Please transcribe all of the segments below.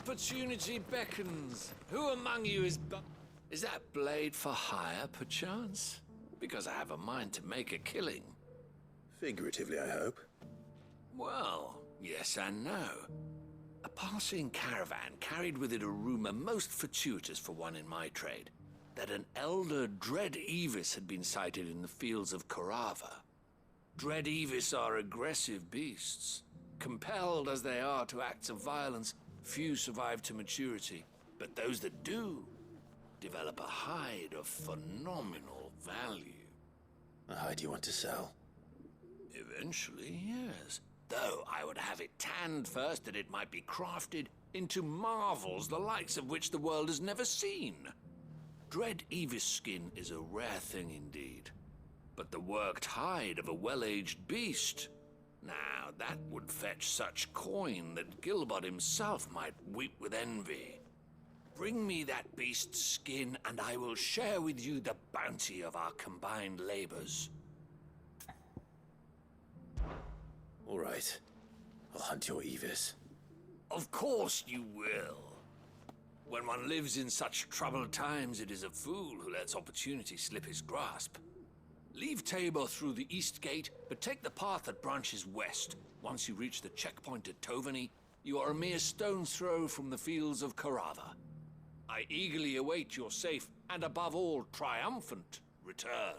Opportunity beckons. Who among you is Is that blade for hire, perchance? Because I have a mind to make a killing. Figuratively, I hope. Well, yes and no. A passing caravan carried with it a rumor most fortuitous for one in my trade, that an elder Dread Evis had been sighted in the fields of Korava. Dread Evis are aggressive beasts. Compelled as they are to acts of violence, few survive to maturity, but those that do develop a hide of phenomenal value. A hide you want to sell? Eventually, yes. Though I would have it tanned first that it might be crafted into marvels the likes of which the world has never seen. Dread Evis skin is a rare thing indeed. But the worked hide of a well-aged beast, now that would fetch such coin that Gilbert himself might weep with envy. Bring me that beast's skin, and I will share with you the bounty of our combined labors. All right. I'll hunt your Evis. Of course you will. When one lives in such troubled times, it is a fool who lets opportunity slip his grasp. Leave Tabor through the east gate, but take the path that branches west. Once you reach the checkpoint at Tovany, you are a mere stone's throw from the fields of Korava. I eagerly await your safe, and above all, triumphant return.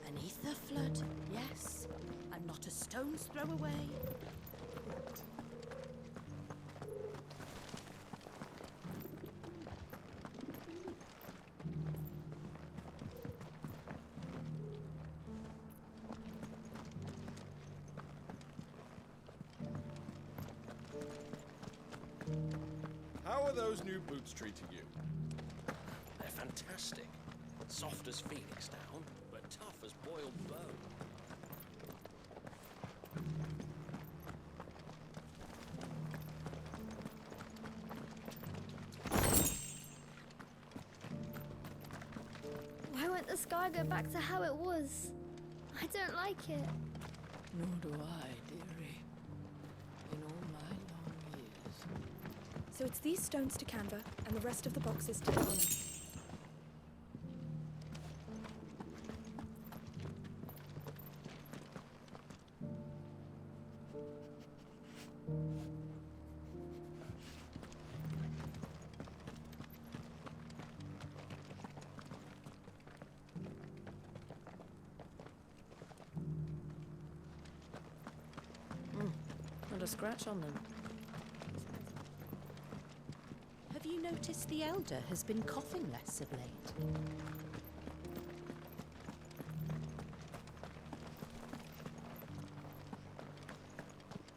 Beneath the flood, yes, and not a stone's throw away. How are those new boots treating you? They're fantastic. Soft as phoenix down, but tough as boiled bone. Why won't the sky go back to how it was? I don't like it. Nor do I, dearie. In all my long years. So it's these stones to Canva, and the rest of the boxes to Donna. Not a scratch on them. Have you noticed the elder has been coughing less of late?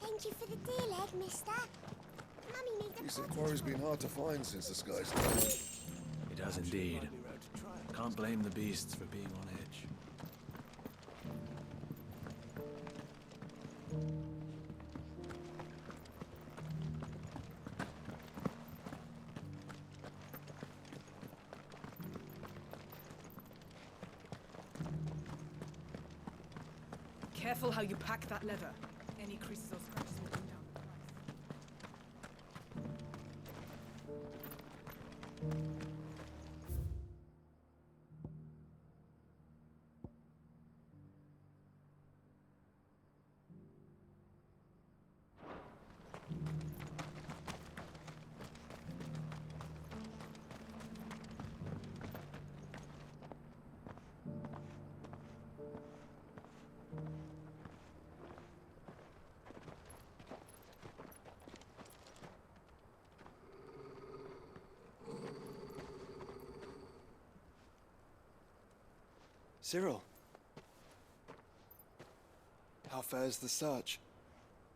Thank you for the deal, Ed, mister. Mummy made a Recent quarry's been hard to find since the sky's down. It has indeed. Can't blame the beasts for being on edge. Careful how you pack that leather. Any creases or scratches will bring down the price. Cyril, how fares the search?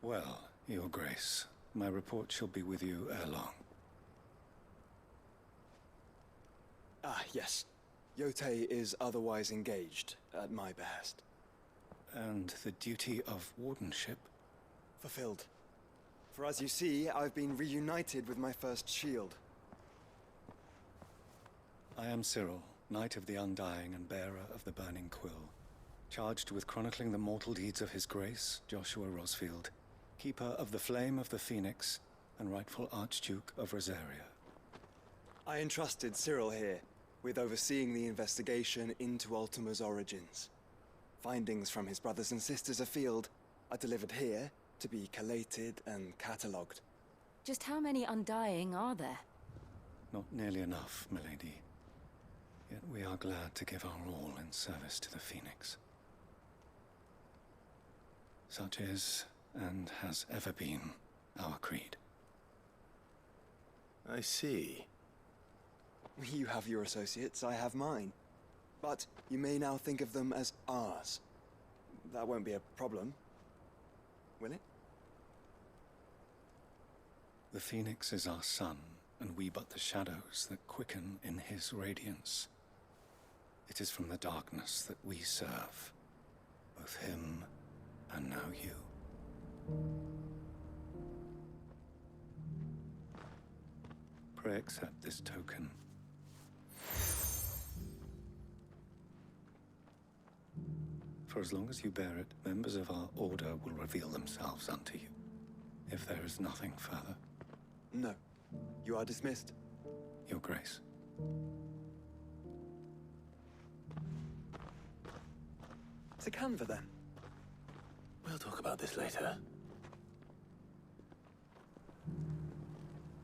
Well, Your Grace, my report shall be with you ere long. Ah, yes. Yote is otherwise engaged, at my behest. And the duty of wardenship? Fulfilled. For as you see, I've been reunited with my first shield. I am Cyril, Knight of the Undying and bearer of the Burning Quill, charged with chronicling the mortal deeds of His Grace, Joshua Rosfield, Keeper of the Flame of the Phoenix, and rightful Archduke of Rosaria. I entrusted Cyril here with overseeing the investigation into Ultima's origins. Findings from his brothers and sisters afield are delivered here to be collated and catalogued. Just how many Undying are there? Not nearly enough, milady. Yet we are glad to give our all in service to the Phoenix. Such is, and has ever been, our creed. I see. You have your associates, I have mine. But you may now think of them as ours. That won't be a problem, will it? The Phoenix is our sun, and we but the shadows that quicken in his radiance. It is from the darkness that we serve, both him and now you. Pray accept this token. For as long as you bear it, members of our order will reveal themselves unto you. If there is nothing further. No. You are dismissed. Your Grace. To Canva, then. We'll talk about this later.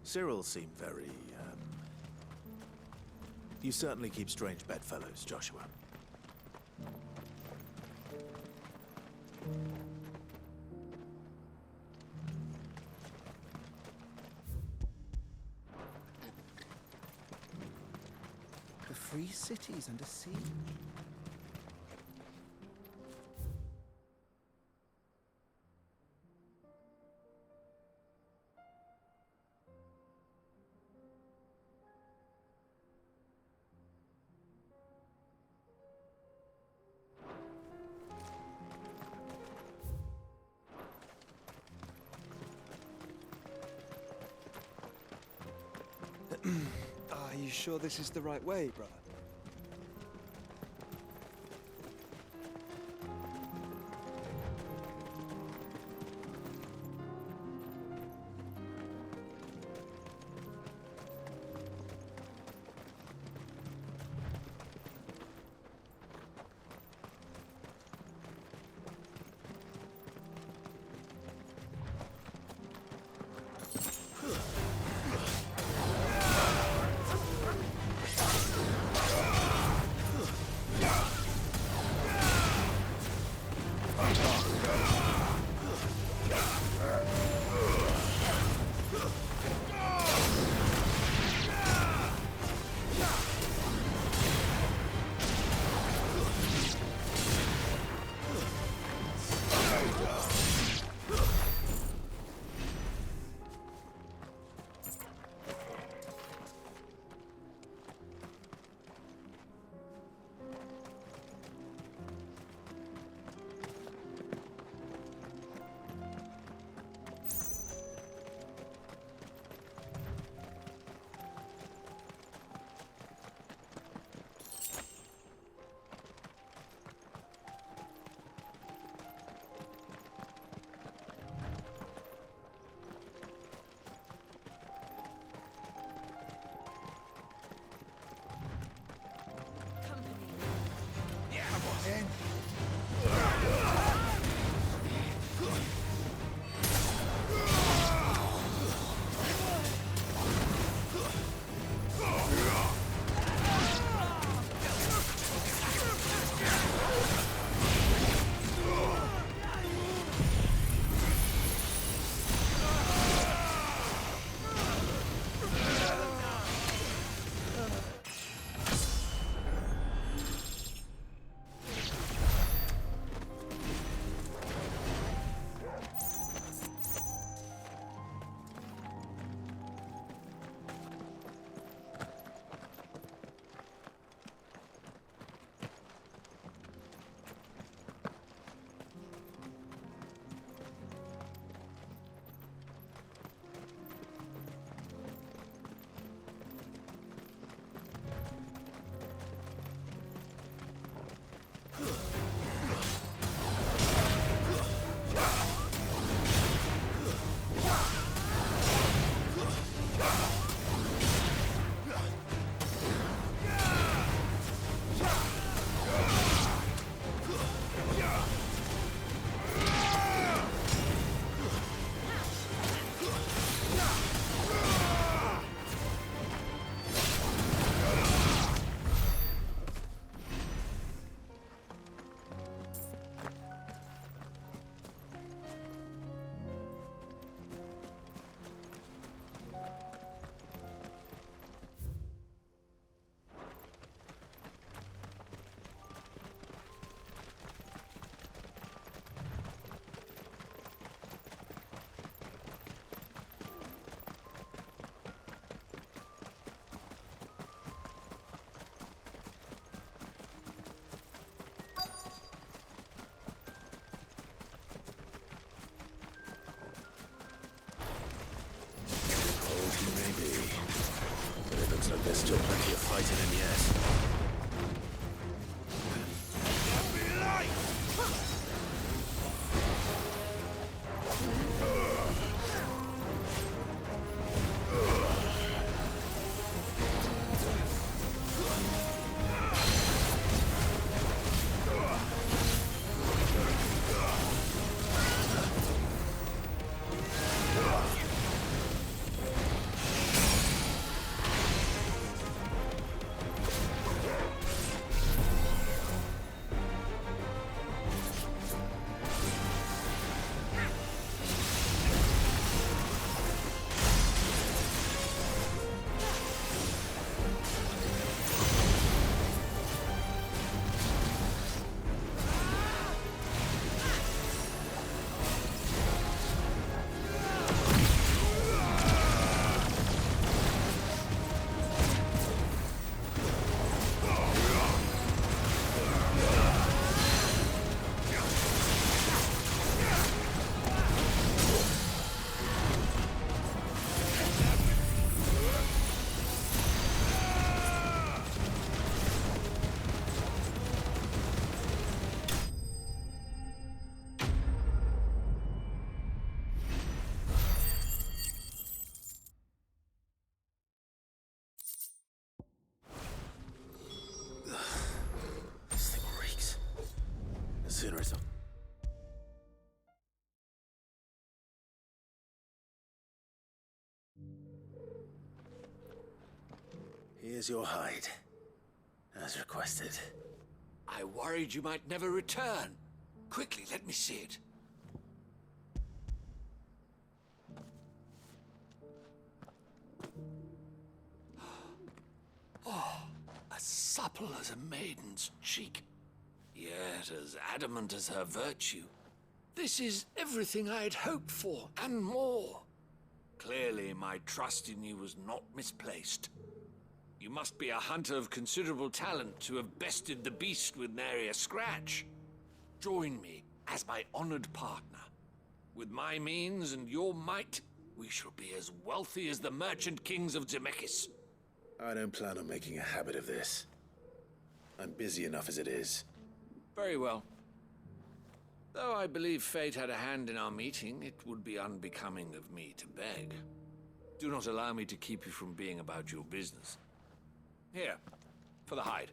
Cyril seemed very, You certainly keep strange bedfellows, Joshua. The free city's under siege. Are you sure this is the right way, brother? fighting him yet. Sooner it's... Here's your hide, as requested. I worried you might never return. Quickly, let me see it. Oh, as supple as a maiden's cheek. Yet as adamant as her virtue. This is everything I had hoped for, and more. Clearly, my trust in you was not misplaced. You must be a hunter of considerable talent to have bested the beast with nary a scratch. Join me as my honored partner. With my means and your might, we shall be as wealthy as the merchant kings of Zemeckis. I don't plan on making a habit of this. I'm busy enough as it is. Very well. Though I believe fate had a hand in our meeting, it would be unbecoming of me to beg. Do not allow me to keep you from being about your business. Here, for the hide.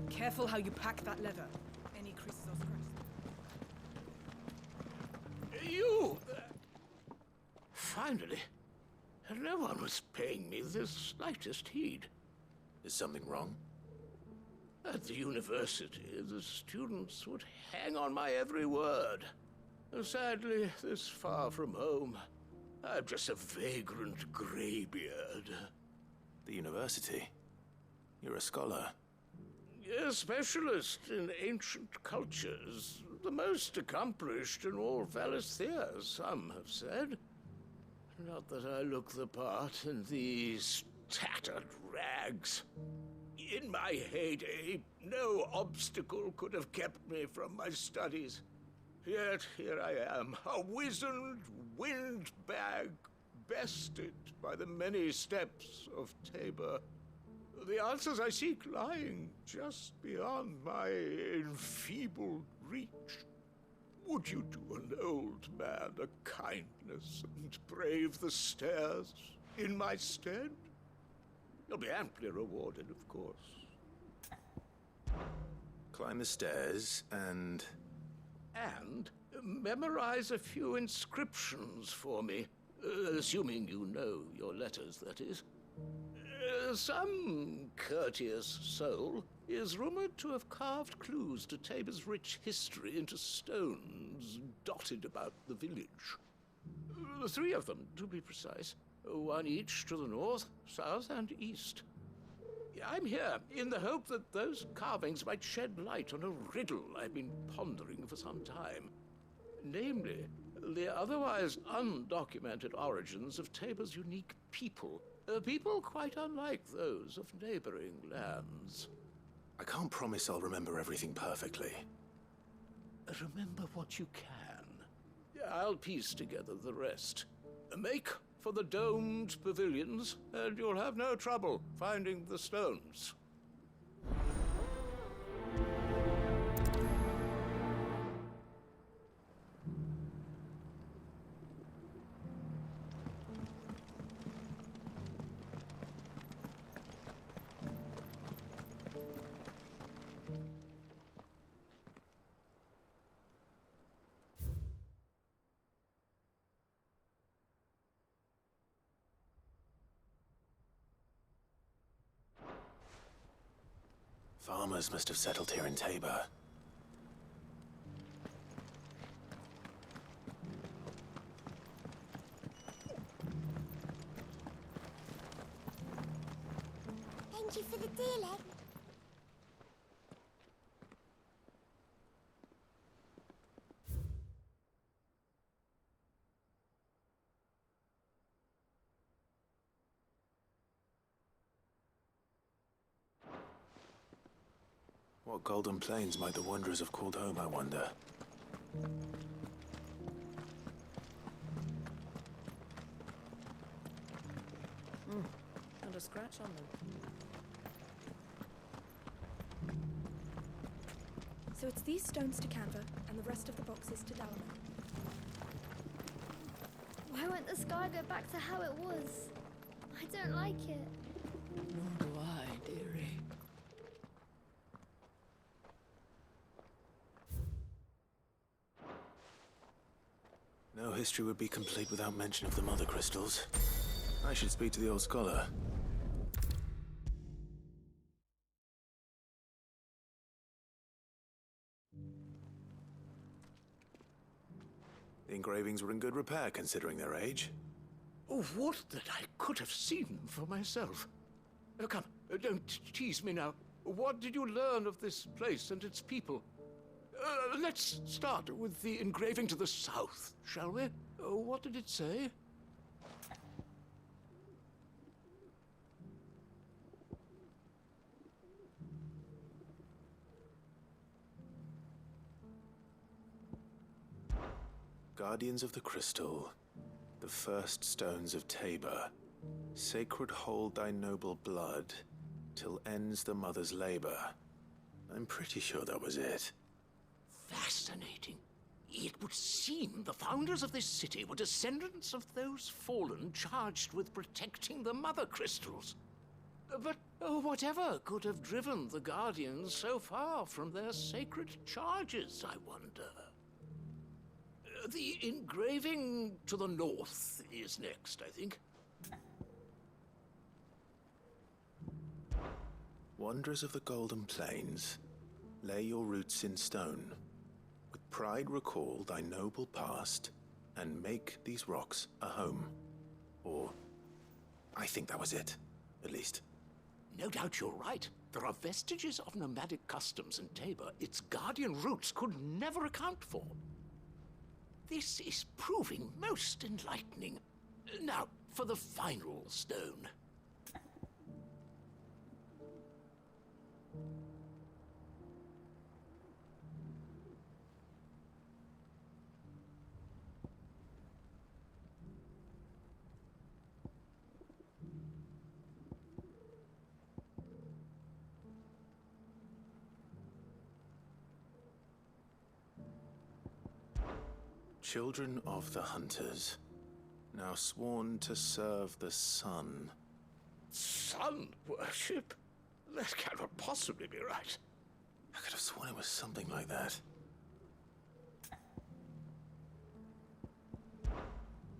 Careful how you pack that leather. Any creases or scratches. You! Finally. No one was paying me the slightest heed. Is something wrong? At the university, the students would hang on my every word. Sadly, this far from home, I'm just a vagrant greybeard. The university? You're a scholar. A specialist in ancient cultures. The most accomplished in all Valisthea, some have said. Not that I look the part in these tattered rags. In my heyday, no obstacle could have kept me from my studies. Yet here I am, a wizened windbag, bested by the many steps of Tabor. The answers I seek lying just beyond my enfeebled reach. Would you do an old man a kindness and brave the stairs in my stead? You'll be amply rewarded, of course. Climb the stairs and... And memorize a few inscriptions for me. Assuming you know your letters, that is. Some courteous soul is rumored to have carved clues to Tabor's rich history into stones dotted about the village. 3 of them, to be precise. 1 each to the north, south, and east. I'm here in the hope that those carvings might shed light on a riddle I've been pondering for some time. Namely, the otherwise undocumented origins of Tabor's unique people. People quite unlike those of neighboring lands. I can't promise I'll remember everything perfectly. Remember what you can. I'll piece together the rest. Make for the domed pavilions, and you'll have no trouble finding the stones. Farmers must have settled here in Tabor. Thank you for the deal, Ed. What golden plains might the wanderers have called home, I wonder? Not a scratch on them. So it's these stones to Canva, and the rest of the boxes to Dalaman. Why won't the sky go back to how it was? I don't like it. Nor do I, dearie. No history would be complete without mention of the mother crystals. I should speak to the old scholar. The engravings were in good repair, considering their age. Oh, would that I could have seen them for myself. Come, don't tease me now. What did you learn of this place and its people? Let's start with the engraving to the south, shall we? What did it say? Guardians of the Crystal, the first stones of Tabor, sacred hold thy noble blood, till ends the mother's labor. I'm pretty sure that was it. Fascinating. It would seem the founders of this city were descendants of those fallen charged with protecting the mother crystals. But whatever could have driven the Guardians so far from their sacred charges, I wonder? The engraving to the north is next, I think. Wanderers of the Golden Plains, lay your roots in stone. With pride recall thy noble past, and make these rocks a home. Or, I think that was it, at least. No doubt you're right. There are vestiges of nomadic customs in Tabor its guardian roots could never account for. This is proving most enlightening. Now, for the final stone. Children of the Hunters, now sworn to serve the sun. Sun worship? That cannot possibly be right. I could have sworn it was something like that.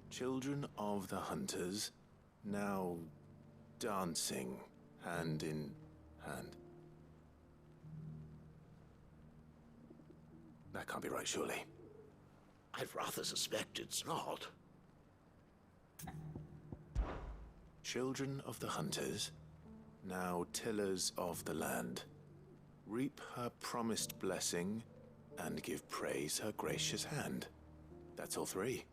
Children of the Hunters, now dancing hand in hand. That can't be right, surely. I'd rather suspect it's not. Children of the hunters, now tillers of the land, reap her promised blessing and give praise her gracious hand. That's all three.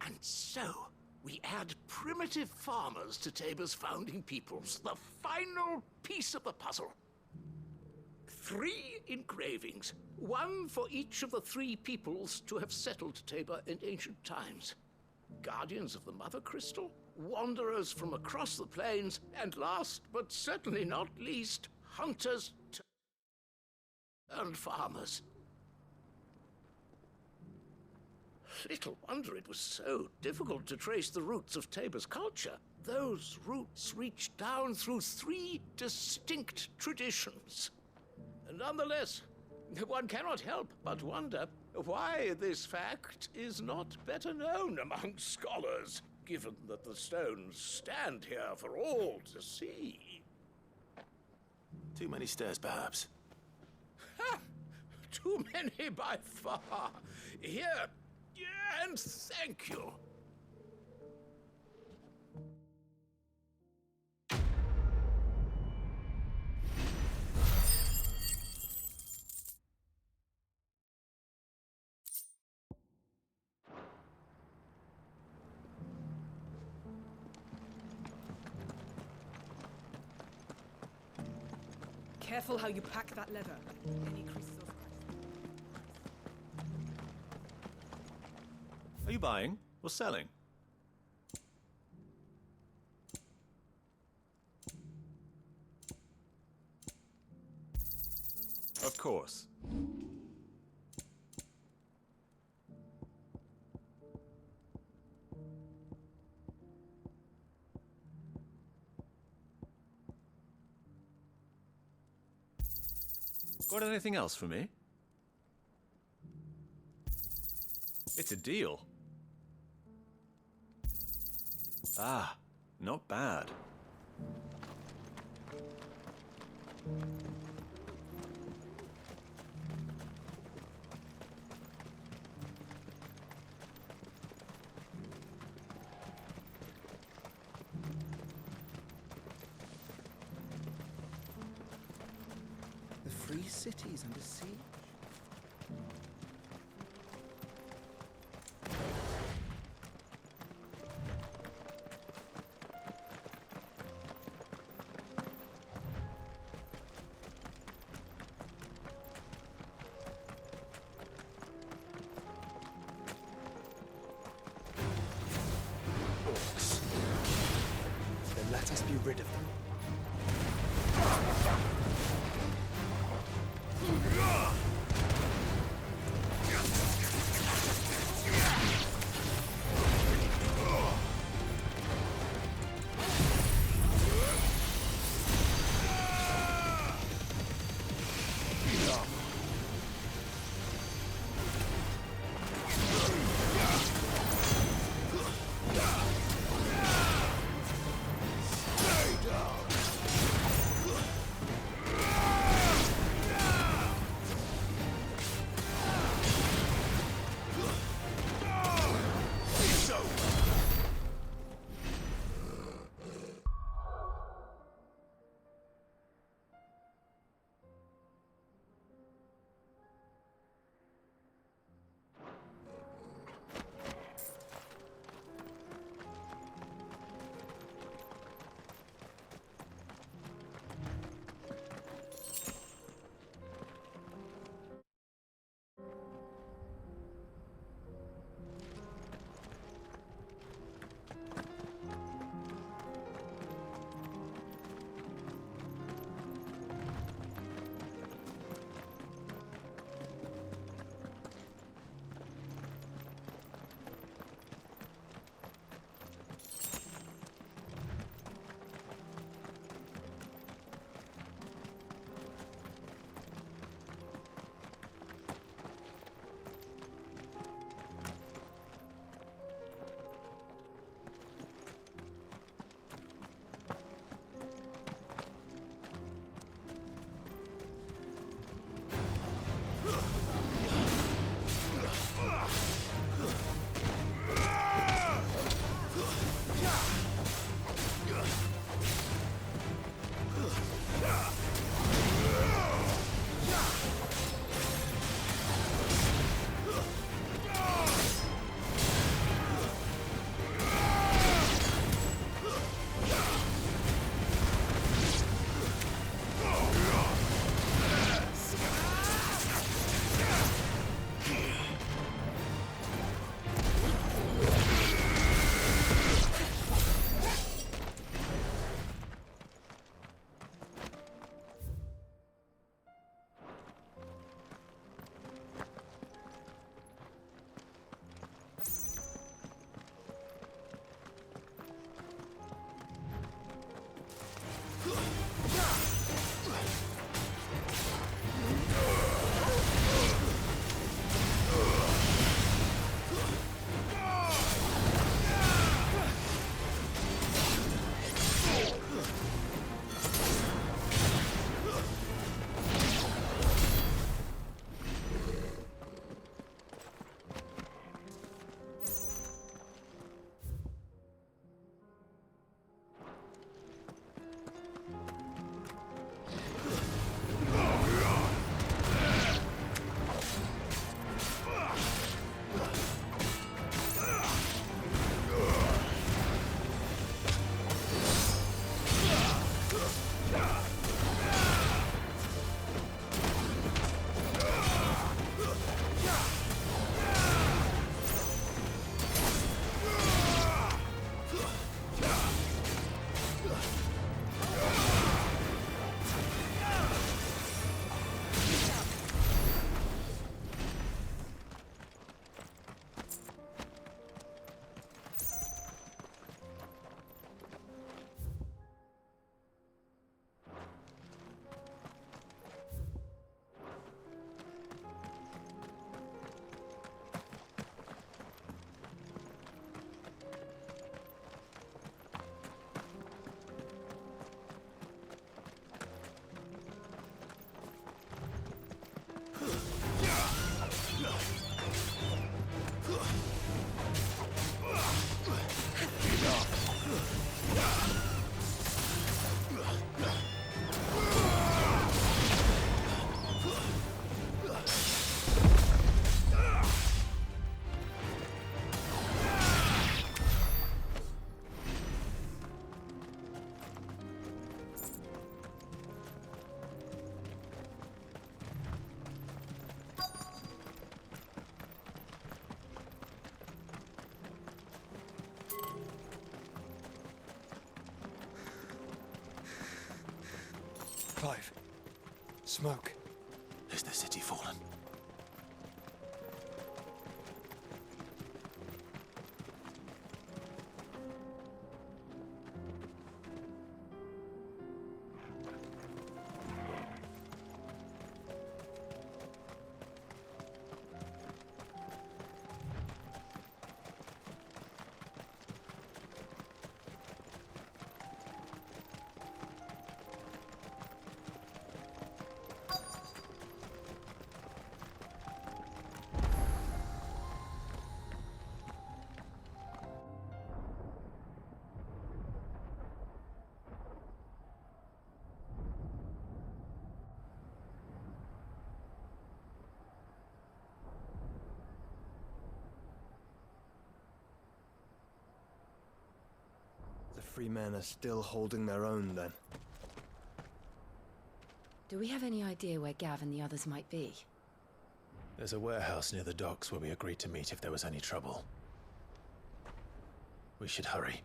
And so, we add primitive farmers to Tabor's founding peoples, the final piece of the puzzle. 3 engravings, one for each of the 3 peoples to have settled Tabor in ancient times. Guardians of the Mother Crystal, wanderers from across the plains, and last but certainly not least, hunters and farmers. Little wonder it was so difficult to trace the roots of Tabor's culture. Those roots reach down through 3 distinct traditions. Nonetheless, one cannot help but wonder why this fact is not better known among scholars, given that the stones stand here for all to see. Too many stairs, perhaps. Ha! Too many by far. Here, and thank you. Careful how you pack that leather. Any creases or Are you buying or selling? Of course. Got anything else for me? It's a deal. Ah, not bad. The free cities under siege? Orcs. Then let us be rid of them. smoke. Is the city fallen? The free men are still holding their own, then. Do we have any idea where Gav and the others might be? There's a warehouse near the docks where we agreed to meet if there was any trouble. We should hurry.